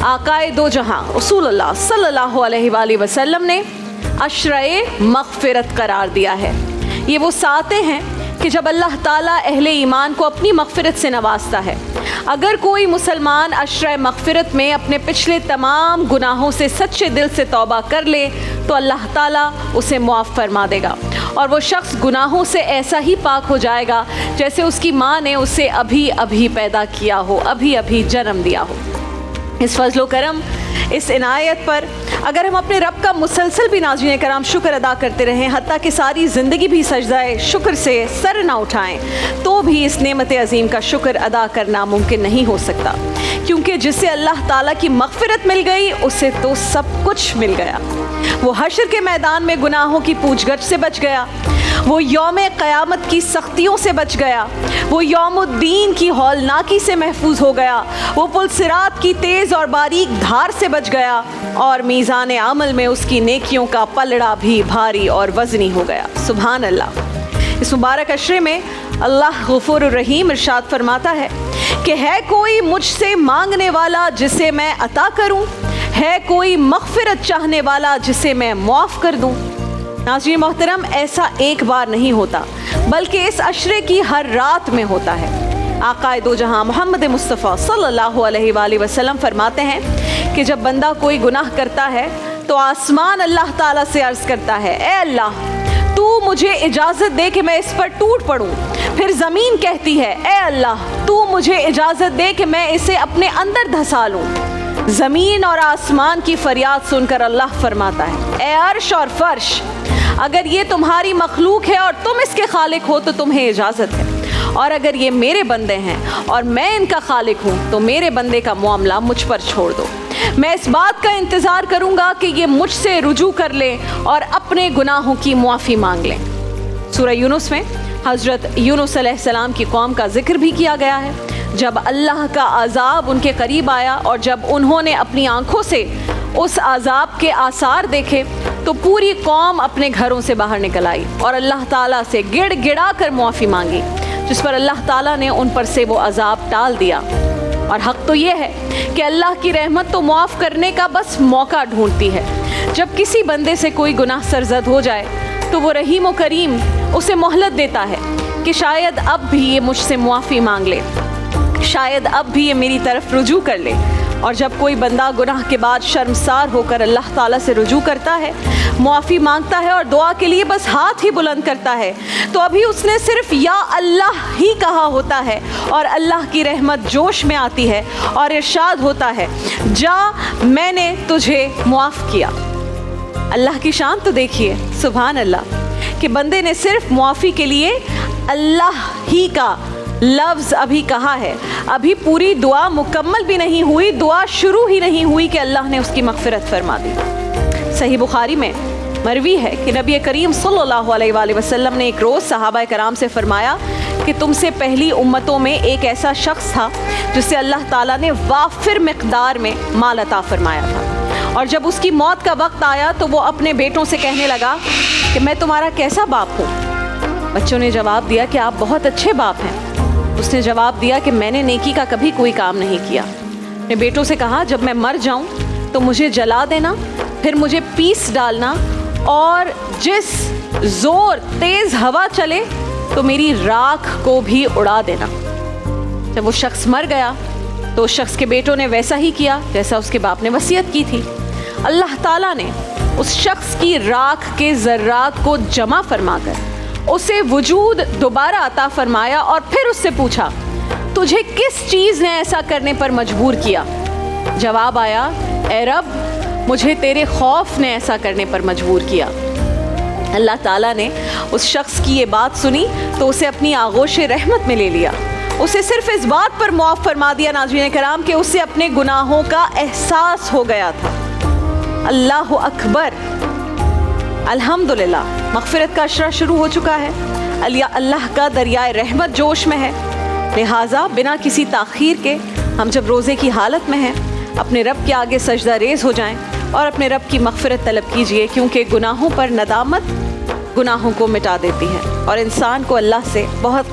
आकाए दो जहां रसूल अल्लाह सल्लल्लाहु अलैहि वसल्लम ने अशरे मग़फ़िरत करार दिया है। ये वो सातें हैं कि जब अल्लाह ताला अहले ईमान को अपनी मग़फ़िरत से नवाजता है। अगर कोई मुसलमान अशरे मग़फ़िरत में अपने पिछले तमाम गुनाहों से सच्चे दिल से तौबा कर ले तो अल्लाह ताला उसे मुआफ़ फरमा देगा और वो शख्स गुनाहों से ऐसा ही पाक हो जाएगा जैसे उसकी माँ ने उसे अभी अभी पैदा किया हो, अभी अभी जन्म दिया हो। इस फज़्ल करम, इस इनायत पर अगर हम अपने रब का मुसलसल भी नाज़रीन कराम शुक्र अदा करते रहें, हत्ता कि सारी ज़िंदगी भी सजदाए शुक्र से सर ना उठाएं, तो भी इस नेमत अज़ीम का शुक्र अदा करना मुमकिन नहीं हो सकता, क्योंकि जिसे अल्लाह ताला की मग़फ़िरत मिल गई उसे तो सब कुछ मिल गया। वो हश्र के मैदान में गुनाहों की पूछगछ से बच गया, वो यौम क़यामत की सख्तियों से बच गया, वो यौमुद्दीन की हौलनाकी से महफूज हो गया, वो पुल सिरात की तेज़ और बारीक धार से बच गया और मीज़ान अमल में उसकी नेकियों का पलड़ा भी भारी और वज़नी हो गया। सुभान अल्लाह। इस मुबारक अशरे में अल्लाह गफ़ूर रहीम इरशाद फरमाता है कि है कोई मुझसे मांगने वाला जिसे मैं अता करूं, है कोई मग़फ़िरत चाहने वाला जिसे मैं मुआफ़ कर दूं। नाज़रीन मोहतरम, ऐसा एक बार नहीं होता बल्कि इस अशरे की हर रात में होता है। आकाए दो जहां मोहम्मद मुस्तफ़ा सल्लल्लाहु अलैहि वसल्लम फरमाते हैं कि जब बंदा कोई गुनाह करता है तो आसमान अल्लाह ताला से अर्ज़ करता है, ए अल्लाह तू मुझे इजाज़त दे कि मैं इस पर टूट पड़ूं। फिर ज़मीन कहती है, ए अल्लाह तू मुझे इजाज़त दे कि मैं इसे अपने अंदर धंसा लूँ। ज़मीन और आसमान की फरियाद सुनकर अल्लाह फरमाता है, ए अर्श और फर्श, अगर ये तुम्हारी मखलूक है और तुम इसके खालिक हो तो तुम्हें इजाज़त है, और अगर ये मेरे बंदे हैं और मैं इनका खालिक हूँ तो मेरे बंदे का मामला मुझ पर छोड़ दो। मैं इस बात का इंतज़ार करूँगा कि ये मुझसे रुजू कर लें और अपने गुनाहों की मुआफ़ी मांग लें। सूरह यूनुस में हज़रत यूनुस अलैहिस्सलाम की कौम का जिक्र भी किया गया है। जब अल्लाह का अज़ाब उनके करीब आया और जब उन्होंने अपनी आँखों से उस अज़ाब के आसार देखे तो पूरी कौम अपने घरों से बाहर निकल आई और अल्लाह ताला से गिड़गिड़ा कर मुआफ़ी मांगी, जिस पर अल्लाह ताला ने उन पर से वो अज़ाब टाल दिया। और हक़ तो ये है कि अल्लाह की रहमत तो मुआफ़ करने का बस मौका ढूंढती है। जब किसी बंदे से कोई गुनाह सरज़द हो जाए तो वो रहीम व करीम उसे मोहलत देता है कि शायद अब भी ये मुझसे मुआफ़ी मांग ले, शायद अब भी ये मेरी तरफ रुजू कर ले। और जब कोई बंदा गुनाह के बाद शर्मसार होकर अल्लाह ताला से रुजू करता है, मुआफ़ी मांगता है और दुआ के लिए बस हाथ ही बुलंद करता है, तो अभी उसने सिर्फ या अल्लाह ही कहा होता है और अल्लाह की रहमत जोश में आती है और इरशाद होता है, जा मैंने तुझे मुआफ़ किया। अल्लाह की शान तो देखिए, सुभान अल्लाह, कि बंदे ने सिर्फ मुआफ़ी के लिए अल्लाह ही का लफ्ज़ अभी कहा है, अभी पूरी दुआ मुकम्मल भी नहीं हुई, दुआ शुरू ही नहीं हुई कि अल्लाह ने उसकी मग़फ़िरत फरमा दी। सही बुखारी में मरवी है कि नबी करीम सल्लल्लाहु अलैहि वसल्लम ने एक रोज़ सहाबा कराम से फरमाया कि तुमसे पहली उम्मतों में एक ऐसा शख्स था जिसे अल्लाह ताला ने वाफिर मिक़दार में माल अता फरमाया था, और जब उसकी मौत का वक्त आया तो वो अपने बेटों से कहने लगा कि मैं तुम्हारा कैसा बाप हूँ। बच्चों ने जवाब दिया कि आप बहुत अच्छे बाप हैं। उसने जवाब दिया कि मैंने नेकी का कभी कोई काम नहीं किया। अपने बेटों से कहा, जब मैं मर जाऊं तो मुझे जला देना, फिर मुझे पीस डालना, और जिस ज़ोर तेज़ हवा चले तो मेरी राख को भी उड़ा देना। जब वो शख्स मर गया तो उस शख्स के बेटों ने वैसा ही किया जैसा उसके बाप ने वसीयत की थी। अल्लाह ताला ने उस शख्स की राख के ज़र्रात को जमा फरमाकर उसे वजूद दोबारा अता फरमाया और फिर उससे पूछा, तुझे किस चीज़ ने ऐसा करने पर मजबूर किया? जवाब आया, ए रब, मुझे तेरे खौफ ने ऐसा करने पर मजबूर किया। अल्लाह ताला ने उस शख्स की ये बात सुनी तो उसे अपनी आगोश रहमत में ले लिया। उसे सिर्फ इस बात पर मुआफ़ फरमा दिया नाज़रीन कराम कि उसे अपने गुनाहों का एहसास हो गया था। अल्लाह अकबर, अल्हम्दुलिल्लाह, मग़फ़िरत का अशरा शुरू हो चुका है। अल्लाह का दरियाए रहमत जोश में है, लिहाजा बिना किसी ताख़ीर के हम जब रोज़े की हालत में हैं अपने रब के आगे सजदा रेज़ हो जाएं और अपने रब की मग़फ़िरत तलब कीजिए, क्योंकि गुनाहों पर नदामत गुनाहों को मिटा देती है और इंसान को अल्लाह से बहुत